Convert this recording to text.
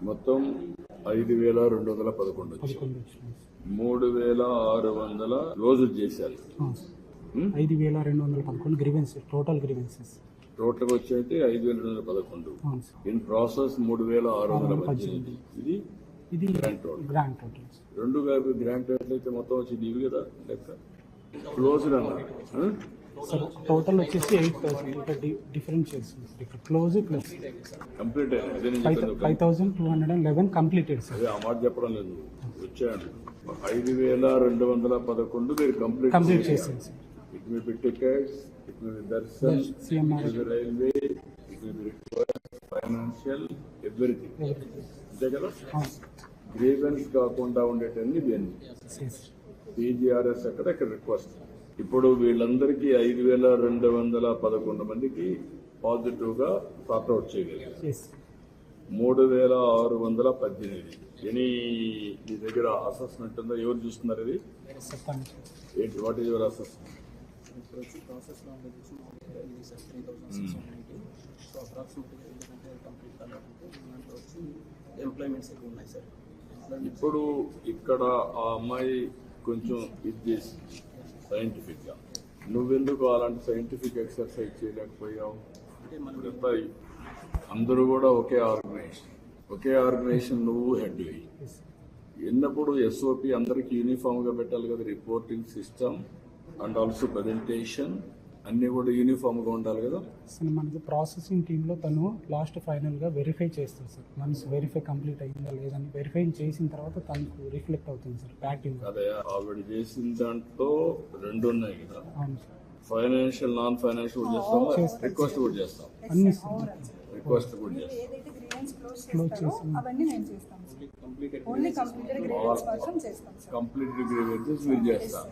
మొత్తం 5,211 వచ్చింది. 3,600 రోజులు చేశారు. 5,211 గ్రీవెన్సెస్, టోటల్ గ్రీవెన్సెస్ టోటల్ వచ్చి అయితే 5,211. In process 3,618. ఇది గ్రాంట్ టోటల్. రెండు గ్రాంట్ టోటల్ అయితే మొత్తం వచ్చింది ఇవి కదా లెక్క. క్లోజ్డ్ అన్నారు టోటల్ వచ్చేసి 8,000. ఇక్కడ డిఫరెన్స్ చేస్తుంది. ఇక్కడ close plus complete 5,211 completed sir. అదే ఆ మాట చెప్పడం లేదు, వచ్చాయండి. 5,211 మీరు కంప్లీట్ చేశారు sir. It may be tickets, it may be Darshan, it may be railway, it may be required financial, everything. అంతే కదా. గ్రీవెన్స్ కాకుండా ఉండేటన్ని దేన్ని పీజీఆర్ఎస్ అక్కడ రిక్వెస్ట్. ఇప్పుడు వీళ్ళందరికీ 5,211 మందికి పాజిటివ్ గా సార్ట్అవుట్ చేయగలిగారు. 3,618. ఎనీ మీ దగ్గర అసెస్మెంట్ ఉందా? ఎవరు చూస్తున్నారు ఇది? ఏంటి, వాట్ ఈజ్ యువర్ అసెస్మెంట్? ఇప్పుడు ఇక్కడ ఆ అమ్మాయి కొంచెం ఇది చేసి సైంటిఫిక్ గా, నువ్వెందుకు అలాంటి సైంటిఫిక్ ఎక్సర్సైజ్ చేయలేకపోయావు? అందరూ కూడా ఒకే ఆర్గనైజేషన్ నువ్వు హెడ్ అయ్యి ఎన్నప్పుడు ఎస్ఓపి అందరికి యూనిఫామ్ గా పెట్టాలి కదా. Reporting system and also presentation అన్ని కూడా యూనిఫామ్ గా ఉండాలి కదా. సార్ మనకి ప్రాసెసింగ్ టీంలో తను లాస్ట్ ఫైనల్ గా వెరిఫై చేస్తుంది సార్. మనసు వెరిఫై కంప్లీట్ అయిందా లేదని వెరిఫై చేసిన తర్వాత తనకు రిఫ్లెక్ట్ అవుతుంది సార్ ప్యాకింగ్. అదే ఆవిడ చేసిన దాంట్లో 2 ఉన్నాయి కదా. అవును సార్. ఫైనాన్షియల్, నాన్ ఫైనాన్షియల్ కూడా చేస్తాం, రిక్వెస్ట్ కూడా చేస్తాం. అన్ని రిక్వెస్ట్ కూడా చేస్తాం. కంప్లీట్ గ్రీవెన్సెస్ వీళ్ళు చేస్తాం.